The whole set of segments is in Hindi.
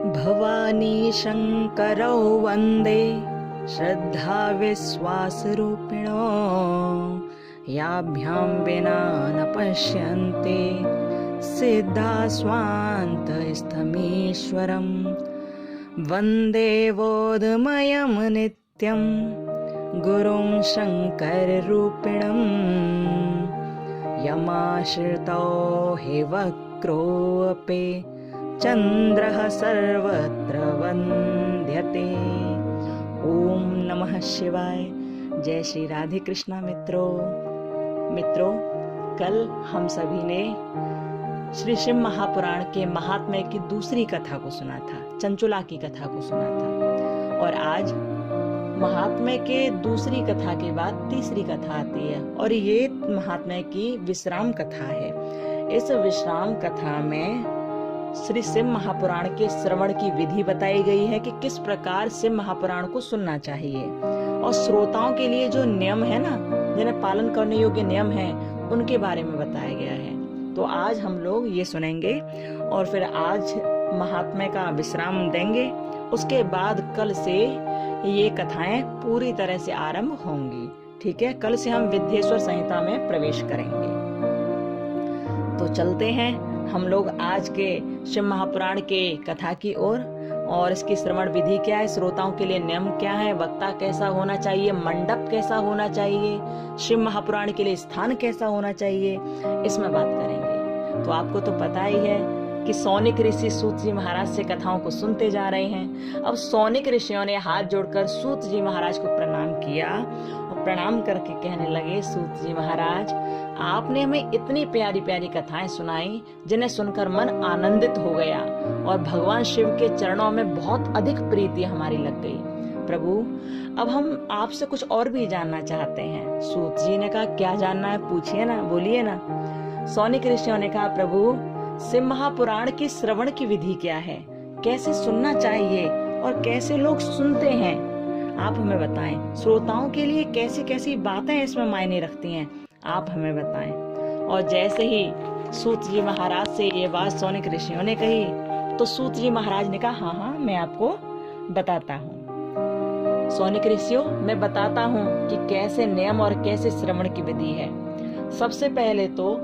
भवानी शङ्करौ वन्दे श्रद्धा विश्वासरूपिणो याभ्यां विना न पश्यन्ते सिद्धा स्वान्तस्थमीश्वरं वन्दे बोधमयं नित्यं गुरुं शङ्कररूपिणं यमाश्रितो हि वक्रोऽपि चन्द्रः सर्वत्र वन्द्यते। ओम नमः शिवाय। जय श्री राधे कृष्णा। मित्रों, कल हम सभी ने श्री शिव महापुराण के महात्म्य की दूसरी कथा को सुना था, चंचुला की कथा को सुना था, और आज महात्म्य के दूसरी कथा के बाद तीसरी कथा आती है और ये महात्म्य की विश्राम कथा है। इस विश्राम कथा में श्री शिव महापुराण के श्रवण की विधि बताई गई है कि किस प्रकार शिव महापुराण को सुनना चाहिए, और श्रोताओं के लिए जो नियम है ना, जिन्हें पालन करने योग्य नियम है, उनके बारे में बताया गया है। तो आज हम लोग ये सुनेंगे और फिर आज महात्म्य का विश्राम देंगे। उसके बाद कल से ये कथाएं पूरी तरह से आरंभ होंगी। ठीक है, कल से हम विद्येश्वर संहिता में प्रवेश करेंगे। तो चलते हैं हम लोग आज के शिव महापुराण के कथा की ओर। और इसकी श्रवण विधि क्या है, श्रोताओं के लिए नियम क्या है, वक्ता कैसा होना चाहिए, मंडप कैसा होना चाहिए, शिव महापुराण के लिए स्थान कैसा होना चाहिए, इसमें बात करेंगे। तो आपको तो पता ही है कि सौनिक ऋषि सूत जी महाराज से कथाओं को सुनते जा रहे हैं। अब सौनिक ऋषियों ने हाथ जोड़कर सूत जी महाराज को प्रणाम किया और प्रणाम करके कहने लगे, सूत जी महाराज, आपने हमें इतनी प्यारी प्यारी कथाएं सुनाई जिन्हें सुनकर मन आनंदित हो गया और भगवान शिव के चरणों में बहुत अधिक प्रीति हमारी लग गई। प्रभु, अब हम आपसे कुछ और भी जानना चाहते हैं। सूत जी ने कहा, क्या जानना है, पूछिए ना, बोलिए ना। सौनिक ऋषियों ने कहा, प्रभु, शिव महापुराण की श्रवण की विधि क्या है, कैसे सुनना चाहिए और कैसे लोग सुनते हैं, आप हमें बताएं। श्रोताओं के लिए कैसी कैसी बातें इसमें मायने रखती हैं, आप हमें बताएं। और जैसे ही सूत जी महाराज से ये बात सौनिक ऋषियों ने कही तो सूत जी महाराज ने कहा, हाँ, मैं आपको बताता हूँ। सौनिक ऋषियों, मैं बताता हूँ कि कैसे नियम और कैसे श्रवण की विधि है। सबसे पहले तो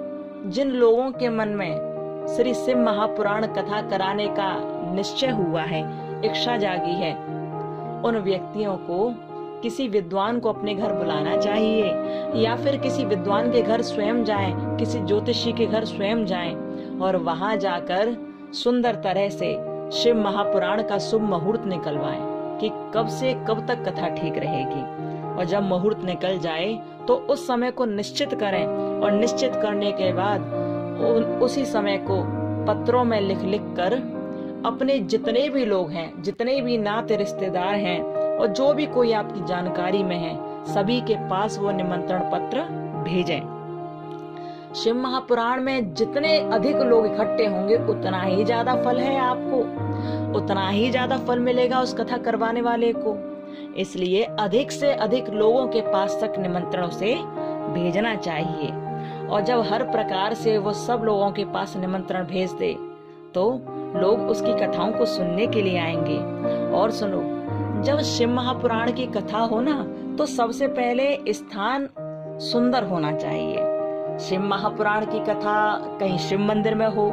जिन लोगों के मन में श्री शिव महापुराण कथा कराने का निश्चय हुआ है, इच्छा जागी है, उन व्यक्तियों को किसी विद्वान को अपने घर बुलाना चाहिए, या फिर किसी विद्वान के घर स्वयं जाएं, किसी ज्योतिषी के घर स्वयं जाएं और वहां जाकर सुंदर तरह से शिव महापुराण का शुभ मुहूर्त निकलवाएं कि कब से कब तक कथा ठीक रहेगी। और जब मुहूर्त निकल जाए तो उस समय को निश्चित करें और निश्चित करने के बाद उसी समय को पत्रों में लिख लिख कर अपने जितने भी लोग हैं, जितने भी नाते रिश्तेदार हैं और जो भी कोई आपकी जानकारी में है, सभी के पास वो निमंत्रण पत्र भेजें। शिव महापुराण में जितने अधिक लोग इकट्ठे होंगे उतना ही ज्यादा फल है आपको, उतना ही ज्यादा फल मिलेगा उस कथा करवाने वाले को। इसलिए अधिक से अधिक लोगों के पास तक निमंत्रणों से भेजना चाहिए। और जब हर प्रकार से वो सब लोगों के पास निमंत्रण भेज दे तो लोग उसकी कथाओं को सुनने के लिए आएंगे। और सुनो, जब शिव महापुराण की कथा हो ना, तो सबसे पहले स्थान सुंदर होना चाहिए। शिव महापुराण की कथा कहीं शिव मंदिर में हो,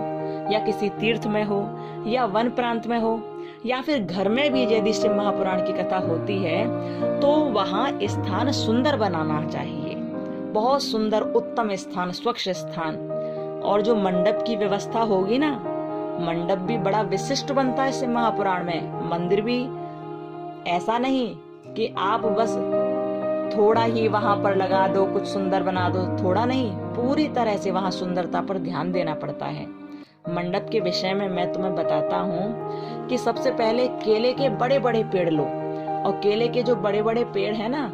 या किसी तीर्थ में हो, या वन प्रांत में हो, या फिर घर में भी यदि शिव महापुराण की कथा होती है तो वहाँ स्थान सुंदर बनाना चाहिए, बहुत सुंदर उत्तम स्थान, स्वच्छ स्थान। और जो मंडप की व्यवस्था होगी ना, मंडप भी बड़ा विशिष्ट बनता है शिव महापुराण में। मंदिर भी ऐसा नहीं कि आप बस थोड़ा ही वहां पर लगा दो, कुछ सुंदर बना दो, थोड़ा नहीं, पूरी तरह से वहां सुंदरता पर ध्यान देना पड़ता है। मंडप के विषय में मैं तुम्हें बताता हूँ कि सबसे पहले केले के बड़े बड़े पेड़ लो, और केले के जो बड़े बड़े पेड़ है ना,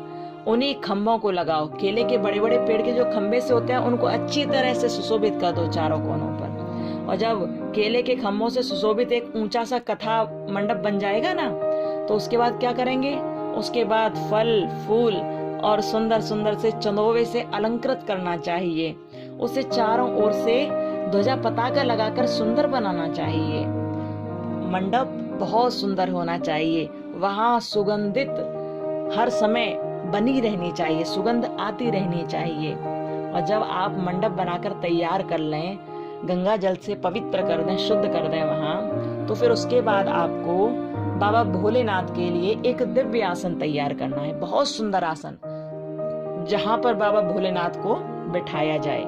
उन्हीं खम्भों को लगाओ। केले के बड़े बड़े पेड़ के जो खम्भे से होते हैं उनको अच्छी तरह से सुशोभित कर दो चारों कोनों पर। और जब केले के खम्भों से सुशोभित एक ऊंचा सा कथा मंडप बन जाएगा ना, तो उसके बाद क्या करेंगे, उसके बाद फल फूल और सुंदर सुंदर से चंदोवे से अलंकृत करना चाहिए। उसे चारों ओर से ध्वजा पताका लगाकर सुंदर बनाना चाहिए। मंडप बहुत सुंदर होना चाहिए, वहाँ सुगंधित हर समय बनी रहनी चाहिए, सुगंध आती रहनी चाहिए। और जब आप मंडप बनाकर तैयार कर लें, गंगा जल से पवित्र कर दें, शुद्ध कर दें वहाँ, तो फिर उसके बाद आपको बाबा भोलेनाथ के लिए एक दिव्य आसन तैयार करना है, बहुत सुंदर आसन, जहाँ पर बाबा भोलेनाथ को बिठाया जाए।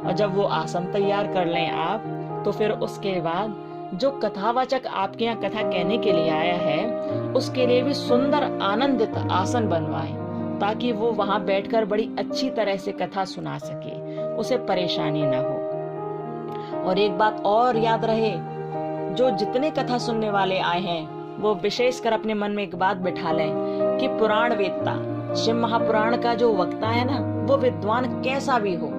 और जब वो आसन तैयार कर लें आप, तो फिर उसके बाद जो कथावाचक आपके यहाँ कथा कहने के लिए आया है, उसके लिए भी सुंदर आनंदित आसन बनवाएं, ताकि वो वहां बैठकर बड़ी अच्छी तरह से कथा सुना सके, उसे परेशानी ना हो। और एक बात और याद रहे, जो जितने कथा सुनने वाले आए हैं वो विशेषकर अपने मन में एक बात बिठा लें कि पुराण वेत्ता, शिव महापुराण का जो वक्ता है ना, वो विद्वान कैसा भी हो,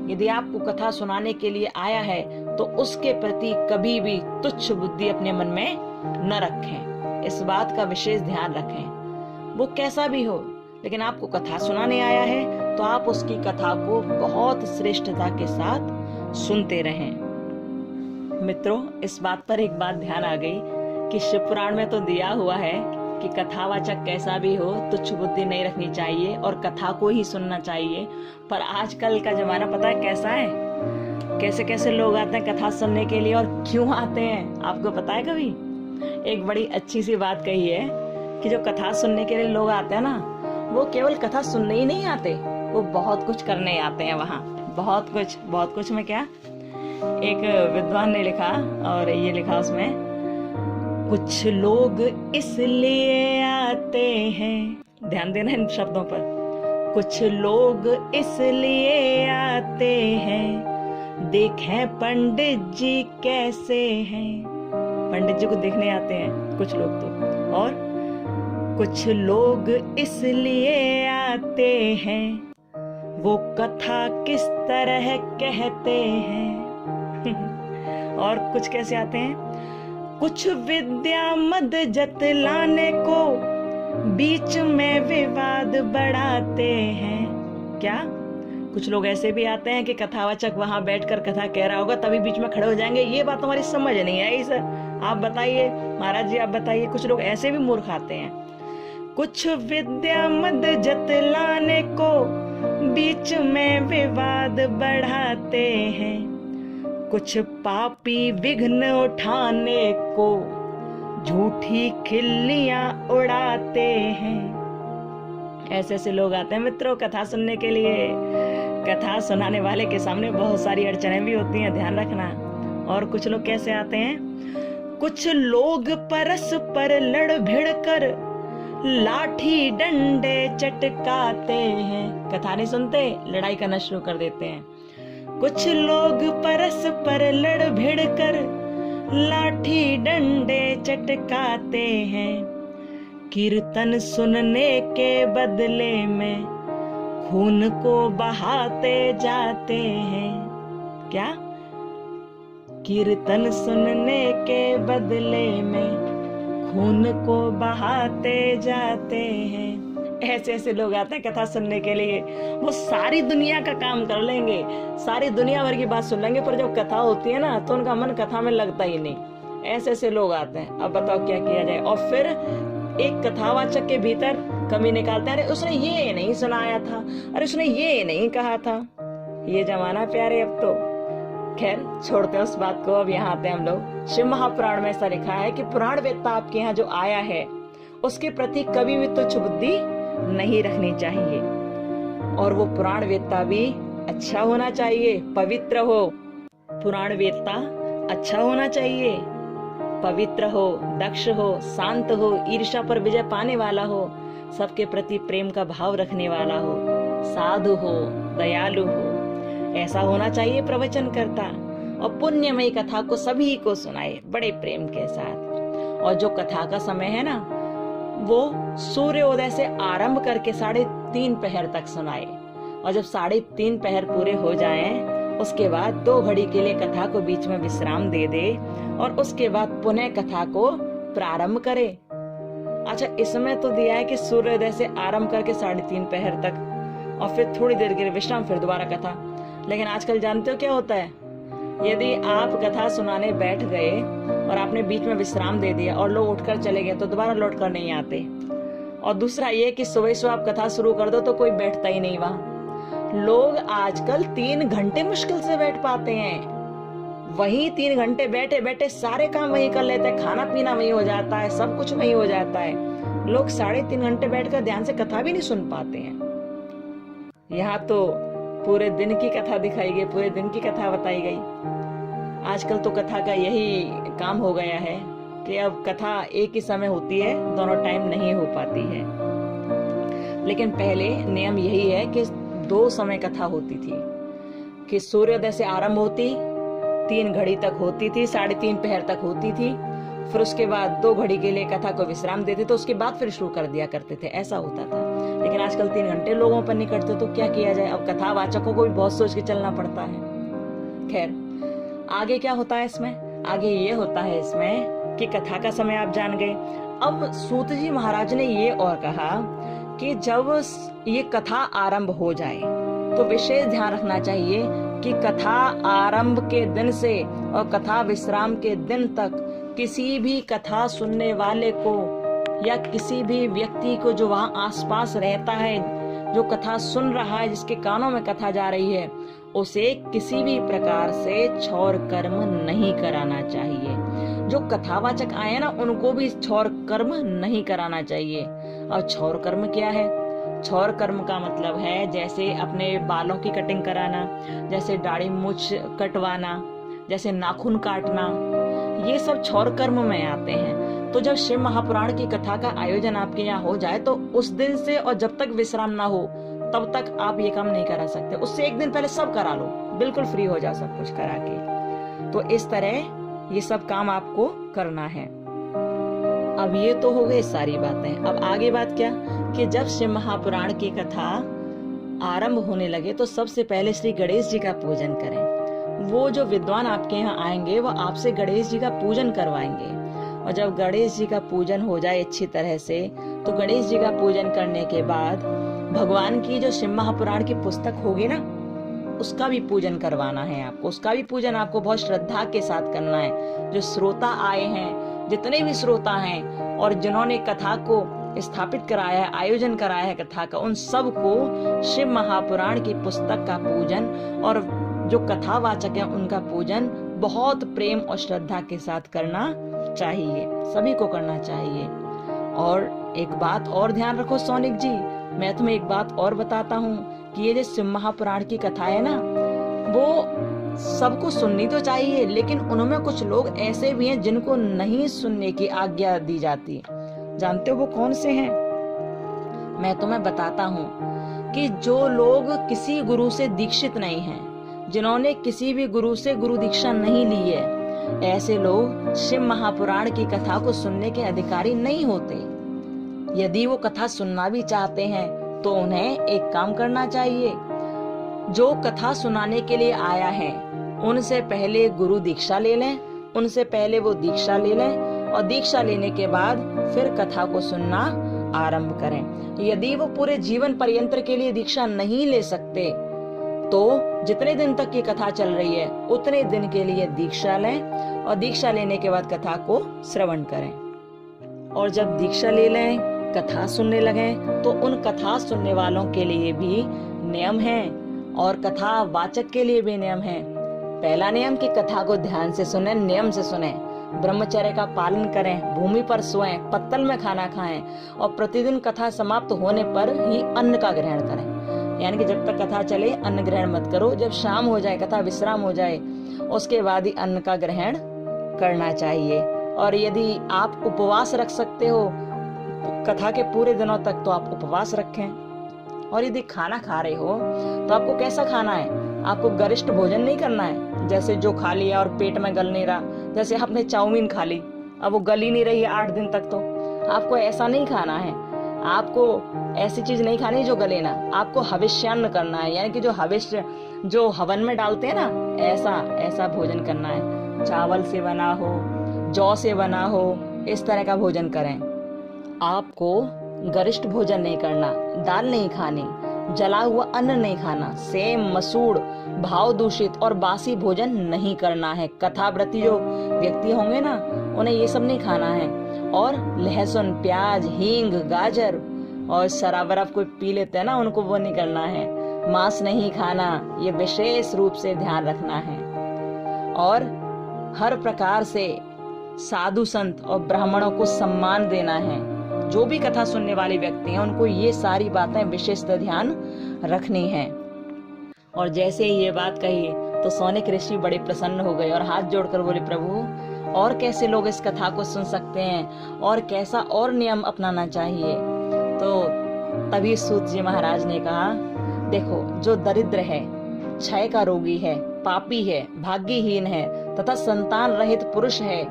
यदि आपको कथा सुनाने के लिए आया है तो उसके प्रति कभी भी तुच्छ बुद्धि अपने मन में न रखें। इस बात का विशेष ध्यान रखें। वो कैसा भी हो, लेकिन आपको कथा सुनाने आया है तो आप उसकी कथा को बहुत श्रेष्ठता के साथ सुनते रहें। मित्रों, इस बात पर एक बात ध्यान आ गई कि शिव पुराण में तो दिया हुआ है कि कथावाचक कैसा भी हो तुच्छ बुद्धि नहीं रखनी चाहिए और कथा को ही सुनना चाहिए। पर आजकल का जमाना पता है कैसा है, कैसे कैसे लोग आते हैं कथा सुनने के लिए, और क्यों आते हैं आपको पता है? कभी एक बड़ी अच्छी सी बात कही है कि जो कथा सुनने के लिए लोग आते हैं ना, वो केवल कथा सुनने ही नहीं आते, वो बहुत कुछ करने आते हैं वहाँ। बहुत कुछ में क्या, एक विद्वान ने लिखा, और ये लिखा उसमें, कुछ लोग इसलिए आते हैं, ध्यान देना इन शब्दों पर, कुछ लोग इसलिए आते हैं देखें पंडित जी कैसे हैं। पंडित जी को देखने आते हैं कुछ लोग तो, और कुछ लोग इसलिए आते हैं वो कथा किस तरह कहते हैं। और कुछ कैसे आते हैं, कुछ विद्या मद जतलाने को बीच में विवाद बढ़ाते हैं। क्या कुछ लोग ऐसे भी आते हैं कि कथावाचक वहां बैठकर कथा कह रहा होगा, तभी बीच में खड़े हो जाएंगे, ये बात हमारी समझ नहीं आई सर, आप बताइए महाराज जी, आप बताइए। कुछ लोग ऐसे भी मूर्ख आते हैं, कुछ विद्या मद जतलाने को बीच में विवाद बढ़ाते हैं, कुछ पापी विघ्न उठाने को झूठी खिल्लियां उड़ाते हैं। ऐसे ऐसे लोग आते हैं मित्रों कथा सुनने के लिए। कथा सुनाने वाले के सामने बहुत सारी अड़चनें भी होती हैं, ध्यान रखना। और कुछ लोग कैसे आते हैं, कुछ लोग परस्पर लड़ भिड़ कर लाठी डंडे चटकाते हैं। कथा नहीं सुनते, लड़ाई करना शुरू कर देते हैं। कुछ लोग परस्पर लड़ भिड़ कर लाठी डंडे चटकाते हैं, कीर्तन सुनने के बदले में खून को बहाते जाते हैं। क्या, कीर्तन सुनने के बदले में खून को बहाते जाते हैं। ऐसे ऐसे लोग आते हैं कथा सुनने के लिए, वो सारी दुनिया का काम कर लेंगे, सारी दुनिया भर की बात सुन लेंगे, पर जब कथा होती है ना तो उनका मन कथा में लगता ही नहीं। ऐसे ऐसे लोग आते हैं। अब बताओ क्या किया जाए। और फिर एक कथावाचक के भीतर कमी निकालते हैं, अरे उसने ये नहीं सुनाया था, अरे उसने ये नहीं कहा था। ये जमाना प्यारे अब तो। खैर छोड़ते हैं उस बात को, अब यहाँ आते हैं हम लोग। शिव महापुराण में ऐसा लिखा है कि पुराण वेत्ता आपके यहाँ जो आया है उसके प्रति कभी भी तुच्छ बुद्धि नहीं रखनी चाहिए, और वो पुराण वेत्ता भी अच्छा होना चाहिए, पवित्र हो। पुराण वेत्ता अच्छा होना चाहिए, पवित्र हो, दक्ष हो, शांत हो, ईर्ष्या पर विजय पाने वाला हो, सबके प्रति प्रेम का भाव रखने वाला हो, साधु हो, दयालु हो, ऐसा होना चाहिए प्रवचन करता। और पुण्यमयी कथा को सभी को सुनाए बड़े प्रेम के साथ। और जो कथा का समय है ना, वो सूर्योदय से आरंभ करके 3:30 पहर तक सुनाए, और जब 3:30 पहर पूरे हो जाएं, उसके बाद 2 घड़ी के लिए कथा को बीच में विश्राम दे दे, और उसके बाद पुनः कथा को प्रारंभ करे। अच्छा, इसमें तो दिया है कि सूर्योदय से आरंभ करके 3:30 पहर तक, और फिर थोड़ी देर के लिए विश्राम, फिर दोबारा कथा। लेकिन आजकल जानते हो क्या होता है, यदि आप कथा सुनाने बैठ गए और आपने बीच में विश्राम दे दिया और लोग उठकर चले गए तो दोबारा लौट कर नहीं आते। और दूसरा ये कि सुबह सुबह आप कथा शुरू कर दो तो कोई बैठता ही नहीं वहां। लोग आजकल 3 घंटे मुश्किल से बैठ पाते हैं। वही 3 घंटे बैठे बैठे सारे काम वही कर लेते हैं, खाना पीना वही हो जाता है, सब कुछ वही हो जाता है। लोग 3.5 घंटे बैठकर ध्यान से कथा भी नहीं सुन पाते हैं। यहाँ तो पूरे दिन की कथा दिखाई गई, पूरे दिन की कथा बताई गई। आजकल तो कथा का यही काम हो गया है कि अब कथा एक ही समय होती है, दोनों टाइम नहीं हो पाती है। लेकिन पहले नियम यही है कि 2 समय कथा होती थी कि सूर्योदय से आरंभ होती, 3 घड़ी तक होती थी, 3:30 पहर तक होती थी, फिर उसके बाद 2 घड़ी के लिए कथा को विश्राम देते तो उसके बाद फिर शुरू कर दिया करते थे, ऐसा होता था। लेकिन आजकल 3 घंटे लोगों पर निकलते तो क्या किया जाए, अब कथावाचकों को भी बहुत सोच के चलना पड़ता है। खैर, आगे क्या होता है इसमें? आगे ये होता है इसमें कि कथा का समय आप जान गए। अब सूत जी महाराज ने ये और कहा कि जब ये कथा आरंभ हो जाए तो विशेष ध्यान रखना चाहिए कि कथा आरंभ के दिन से और कथा विश्राम के दिन तक किसी भी कथा सुनने वाले को या किसी भी व्यक्ति को जो वहां आसपास रहता है, जो कथा सुन रहा है, जिसके कानों में कथा जा रही है, उसे किसी भी प्रकार से छौर कर्म नहीं कराना चाहिए। जो कथावाचक आए ना, उनको भी छौर कर्म नहीं कराना चाहिए। और छौर कर्म क्या है? छौर कर्म का मतलब है जैसे अपने बालों की कटिंग कराना, जैसे दाढ़ी मूछ कटवाना, जैसे नाखून काटना, ये सब छौर कर्म में आते हैं। तो जब शिव महापुराण की कथा का आयोजन आपके यहाँ हो जाए तो उस दिन से और जब तक विश्राम ना हो तब तक आप ये काम नहीं करा सकते। उससे 1 दिन पहले सब करा लो, बिल्कुल फ्री हो जाओ सब कुछ करा के। तो इस तरह ये सब काम आपको करना है। अब ये तो हो गई सारी बातें। अब आगे बात क्या कि जब शिव महापुराण की कथा आरंभ होने लगे तो सबसे पहले श्री गणेश जी का पूजन करें। वो जो विद्वान आपके यहाँ आएंगे वो आपसे गणेश जी का पूजन करवाएंगे। और जब गणेश जी का पूजन हो जाए अच्छी तरह से तो गणेश जी का पूजन करने के बाद भगवान की जो शिव महापुराण की पुस्तक होगी ना, उसका भी पूजन करवाना है आपको। उसका भी पूजन आपको बहुत श्रद्धा के साथ करना है। जो श्रोता आए हैं, जितने भी श्रोता हैं और जिन्होंने कथा को स्थापित कराया है, आयोजन कराया है कथा का, उन सब को शिव महापुराण की पुस्तक का पूजन और जो कथावाचक है उनका पूजन बहुत प्रेम और श्रद्धा के साथ करना चाहिए, सभी को करना चाहिए। और एक बात और ध्यान रखो सौनिक जी, मैं तुम्हें एक बात और बताता हूँ कि ये जो शिव महापुराण की कथा है ना, वो सबको सुननी तो चाहिए, लेकिन उनमें कुछ लोग ऐसे भी हैं जिनको नहीं सुनने की आज्ञा दी जाती। जानते हो वो कौन से हैं? मैं तुम्हें बताता हूँ कि जो लोग किसी गुरु से दीक्षित नहीं हैं, जिन्होंने किसी भी गुरु से गुरु दीक्षा नहीं ली है, ऐसे लोग शिव महापुराण की कथा को सुनने के अधिकारी नहीं होते। यदि वो कथा सुनना भी चाहते हैं तो उन्हें एक काम करना चाहिए, जो कथा सुनाने के लिए आया है उनसे पहले गुरु दीक्षा ले लें, उनसे पहले वो दीक्षा ले लें और दीक्षा लेने के बाद फिर कथा को सुनना आरंभ करें। यदि वो पूरे जीवन पर्यंत के लिए दीक्षा नहीं ले सकते तो जितने दिन तक की कथा चल रही है उतने दिन के लिए दीक्षा लें और दीक्षा लेने के बाद कथा को श्रवण करें। और जब दीक्षा ले लें, कथा सुनने लगे, तो उन कथा सुनने वालों के लिए भी नियम है और कथा वाचक के लिए भी नियम है। पहला नियम कि कथा को ध्यान से सुने, नियम से सुने, ब्रह्मचर्य का पालन करें, भूमि पर सोएं, पत्तल में खाना खाएं और प्रतिदिन कथा समाप्त होने पर ही अन्न का ग्रहण करें। यानी कि जब तक कथा चले अन्न ग्रहण मत करो, जब शाम हो जाए, कथा विश्राम हो जाए, उसके बाद ही अन्न का ग्रहण करना चाहिए। और यदि आप उपवास रख सकते हो कथा के पूरे दिनों तक तो आप उपवास रखें। और यदि खाना खा रहे हो तो आपको कैसा खाना है? आपको गरिष्ठ भोजन नहीं करना है, जैसे जो खा लिया और पेट में गल नहीं रहा, जैसे आपने चाउमीन खा ली, अब वो गली नहीं रही है 8 दिन तक, तो आपको ऐसा नहीं खाना है। आपको ऐसी चीज नहीं खानी जो गले ना, आपको हविष्यान्न करना है, यानी कि जो हविष्य जो हवन में डालते हैं ना, ऐसा भोजन करना है। चावल से बना हो, जौ से बना हो, इस तरह का भोजन करें। आपको गरिष्ठ भोजन नहीं करना, दाल नहीं खानी, जला हुआ अन्न नहीं खाना, सेम मसूड़ भाव दूषित और बासी भोजन नहीं करना है। कथाव्रती जो व्यक्ति होंगे ना, उन्हें ये सब नहीं खाना है। और लहसुन, प्याज, हींग, गाजर और शराब वराब कोई पी लेते हैं ना, उनको वो नहीं करना है। मांस नहीं खाना, ये विशेष रूप से ध्यान रखना है। और हर प्रकार से साधु संत और ब्राह्मणों को सम्मान देना है। जो भी कथा सुनने वाले व्यक्ति हैं, उनको ये सारी बातें विशेषतः ध्यान रखनी है। और जैसे ही ये बात कही तो सौनिक ऋषि बड़े प्रसन्न हो गए और हाथ जोड़कर बोले, प्रभु और कैसे लोग इस कथा को सुन सकते हैं और कैसा और नियम अपनाना चाहिए। तो तभी सूत जी महाराज ने कहा, देखो जो दरिद्र है, क्षय का रोगी है, पापी है, भाग्यहीन है तथा संतान रहित पुरुष है,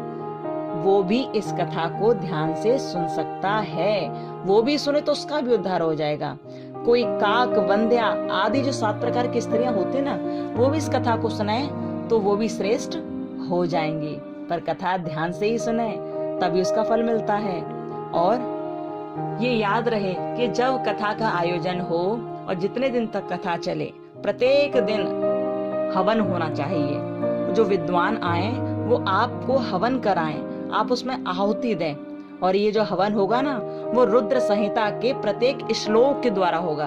वो भी इस कथा को ध्यान से सुन सकता है। वो भी सुने तो उसका भी उद्धार हो जाएगा। कोई काक, वंध्या आदि जो 7 प्रकार की स्त्रियां होती ना, वो भी इस कथा को सुनाए तो वो भी श्रेष्ठ हो जाएंगी। पर कथा ध्यान से ही सुने तभी उसका फल मिलता है। और ये याद रहे कि जब कथा का आयोजन हो और जितने दिन तक कथा चले, प्रत्येक दिन हवन होना चाहिए। जो विद्वान आए वो आपको हवन कराएं, आप उसमें आहुति दें। और ये जो हवन होगा ना, वो रुद्र संहिता के प्रत्येक श्लोक के द्वारा होगा।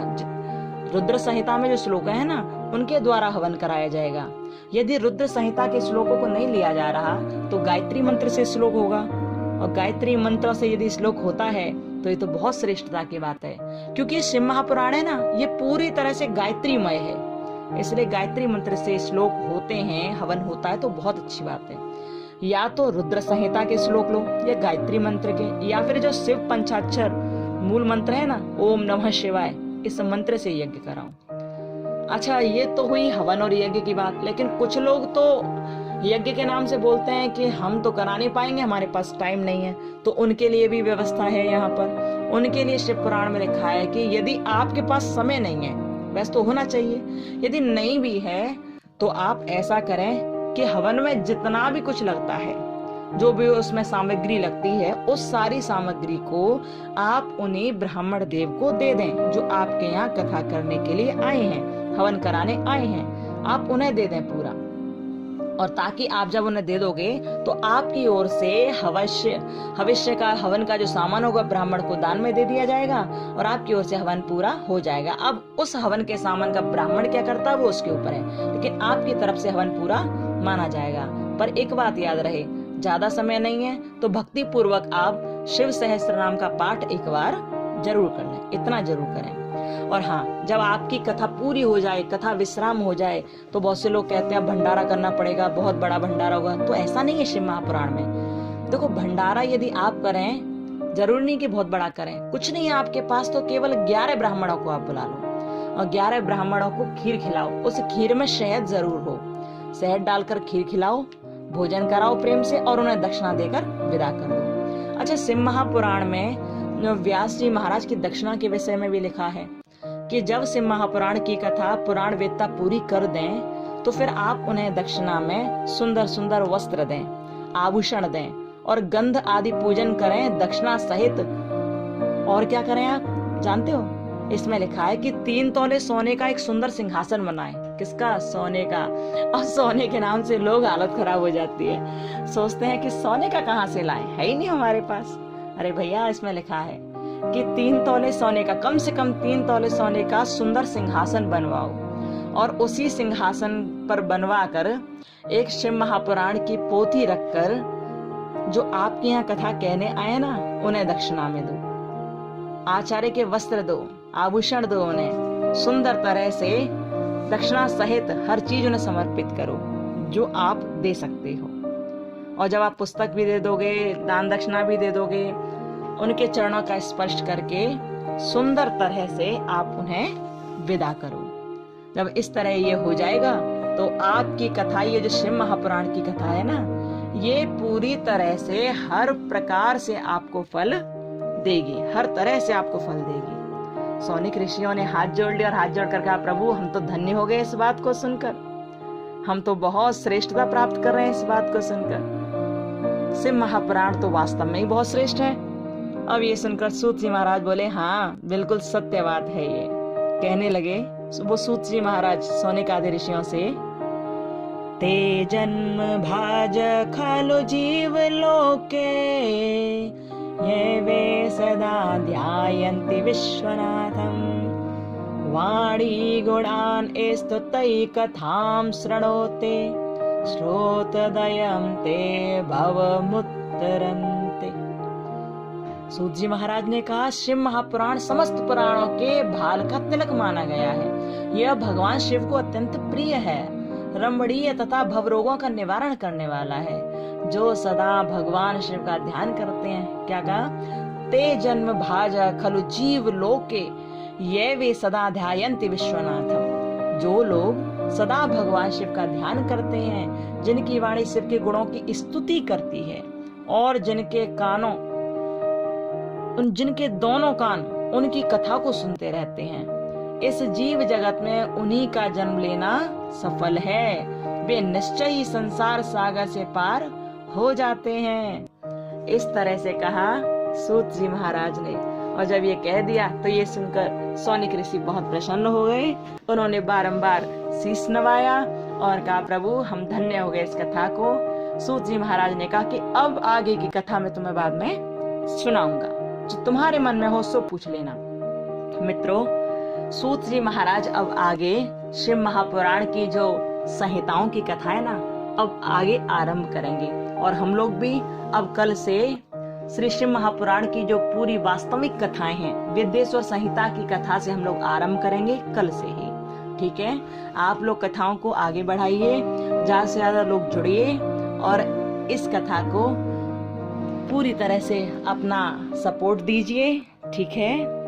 रुद्र संहिता में जो श्लोक है ना, उनके द्वारा हवन कराया जाएगा। यदि रुद्र संहिता के श्लोकों को नहीं लिया जा रहा तो गायत्री मंत्र से श्लोक होगा। और गायत्री मंत्र से यदि श्लोक होता है तो ये तो बहुत श्रेष्ठता की बात है, क्योंकि शिव महापुराण है ना, ये पूरी तरह से गायत्रीमय है। इसलिए गायत्री मंत्र से श्लोक होते हैं, हवन होता है तो बहुत अच्छी बात है। या तो रुद्र संहिता के श्लोक लो या गायत्री मंत्र के, या फिर जो शिव पंचाक्षर मूल मंत्र है ना, ओम नमः शिवाय, इस मंत्र से यज्ञ कराओ। अच्छा, ये तो हुई हवन और यज्ञ की बात। लेकिन कुछ लोग तो यज्ञ के नाम से बोलते हैं कि हम तो करा नहीं पाएंगे, हमारे पास टाइम नहीं है। तो उनके लिए भी व्यवस्था है यहाँ पर। उनके लिए शिव पुराण में लिखा है कि यदि आपके पास समय नहीं है, वैसे तो होना चाहिए, यदि नहीं भी है तो आप ऐसा करें कि हवन में जितना भी कुछ लगता है, जो भी उसमें सामग्री लगती है, उस सारी सामग्री को आप उन्हीं ब्राह्मण देव को दे दें जो आपके यहाँ कथा करने के लिए आए हैं, हवन कराने आए हैं। आप उन्हें दे दें पूरा। और ताकि आप जब उन्हें दे दोगे तो आपकी ओर से भविष्य का हवन का जो सामान होगा ब्राह्मण को दान में दे दिया जाएगा और आपकी ओर से हवन पूरा हो जाएगा। अब उस हवन के सामान का ब्राह्मण क्या करता है वो उसके ऊपर है, लेकिन आपकी तरफ से हवन पूरा माना जाएगा। पर एक बात याद रहे, ज्यादा समय नहीं है तो भक्ति पूर्वक आप शिव सहस्त्र नाम का पाठ एक बार जरूर कर लें, इतना जरूर करें। और हाँ, जब आपकी कथा पूरी हो जाए, कथा विश्राम हो जाए, तो बहुत से लोग कहते हैं भंडारा करना पड़ेगा, बहुत बड़ा भंडारा होगा। तो ऐसा नहीं है शिव महापुराण में। देखो, भंडारा यदि आप करें, जरूरी नहीं कि बहुत बड़ा करें, कुछ नहीं है आपके पास तो केवल 11 ब्राह्मणों को आप बुला लो और 11 ब्राह्मणों को खीर खिलाओ। उस खीर में शहद जरूर हो, शहद डालकर खीर खिलाओ, भोजन कराओ प्रेम से और उन्हें दक्षिणा देकर विदा कर दो। अच्छा, शिव महापुराण में व्यास जी महाराज की दक्षिणा के विषय में भी लिखा है कि जब शिव महापुराण की कथा पुराण वेत्ता पूरी कर दें तो फिर आप उन्हें दक्षिणा में सुंदर सुंदर वस्त्र दें, आभूषण दें और गंध आदि पूजन करें दक्षिणा सहित। और क्या करें आप जानते हो? इसमें लिखा है कि 3 तोले सोने का एक सुंदर सिंहासन बनाएं। किसका? सोने का। और सोने के नाम से लोग हालत खराब हो जाती है, सोचते हैं कि सोने का कहाँ से लाएं, है ही नहीं हमारे पास। अरे भैया, इसमें लिखा है कि 3 तोले सोने का, कम से कम 3 तोले सोने का सुंदर सिंहासन बनवाओ और उसी सिंहासन पर बनवा कर एक शिव महापुराण की पोथी रखकर जो आपके यहाँ कथा कहने आए ना, उन्हें दक्षिणा में दो। आचार्य के वस्त्र दो, आभूषण दो, उन्हें सुंदर तरह से दक्षिणा सहित हर चीज उन्हें समर्पित करो जो आप दे सकते हो। और जब आप पुस्तक भी दे दोगे, दान दक्षिणा भी दे दोगे, उनके चरणों का स्पर्श करके सुंदर तरह से आप उन्हें विदा करो। जब इस तरह ये हो जाएगा तो आपकी कथा, ये जो शिव महापुराण की कथा है ना, ये पूरी तरह से हर प्रकार से आपको फल देगी, हर तरह से आपको फल देगी। सौनिक ऋषियों ने हाथ जोड़ लिया और हाथ जोड़कर कहा, प्रभु हम तो धन्य हो गए इस बात को सुनकर, हम तो बहुत श्रेष्ठता प्राप्त कर रहे हैं इस बात को सुनकर। शिव महापुराण तो वास्तव में ही बहुत श्रेष्ठ है। अब ये सुनकर सूत जी महाराज बोले, हाँ बिल्कुल सत्य बात है ये, कहने लगे वो सूत जी महाराज सौनिक आदि ऋषियों से, ते जन्म भाज खलु जीव लोके, ये वे सदा ध्यायन्ति विश्वनाथं, वाणी गुणान् स्तुतै कथां शृणोते, श्रोतदयं ते भवमुत्तरन्ते। सूत जी महाराज ने कहा, शिव महापुराण समस्त पुराणों के भाल का तिलक माना गया है। यह भगवान शिव को अत्यंत प्रिय है, रमणीय तथा भवरोगों का निवारण करने वाला है। जो सदा भगवान शिव का ध्यान करते हैं, क्या कहा, ते जन्म भाज खलु जीव लोके, ये वे सदा ध्यायन्ति विश्वनाथम। जो लोग सदा भगवान शिव का ध्यान करते हैं, जिनकी वाणी शिव के गुणों की स्तुति करती है और जिनके दोनों कान उनकी कथा को सुनते रहते हैं, इस जीव जगत में उन्हीं का जन्म लेना सफल है। वे निश्चय ही संसार सागर से पार हो जाते हैं। इस तरह से कहा सूत जी महाराज ने। और जब ये कह दिया तो ये सुनकर सौनिक ऋषि बहुत प्रसन्न हो गए। उन्होंने बारंबार शीश नवाया और कहा, प्रभु हम धन्य हो गए इस कथा को। सूत जी महाराज ने कहा कि अब आगे की कथा मैं तुम्हें बाद में सुनाऊंगा, जो तुम्हारे मन में हो सो पूछ लेना। मित्रों, सूत जी महाराज अब आगे शिव महापुराण की जो संहिताओं की कथा है ना, अब आगे आरंभ करेंगे। और हम लोग भी अब कल से श्री शिव महापुराण की जो पूरी वास्तविक कथाएं हैं, विद्येश्वर संहिता की कथा से हम लोग आरंभ करेंगे कल से ही। ठीक है, आप लोग कथाओं को आगे बढ़ाइए, ज्यादा से ज्यादा लोग जुड़िए और इस कथा को पूरी तरह से अपना सपोर्ट दीजिए। ठीक है,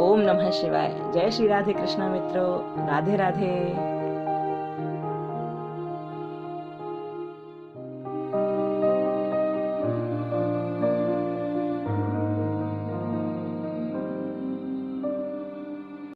ओम नमः शिवाय। जय श्री राधे कृष्णा मित्रों, राधे राधे।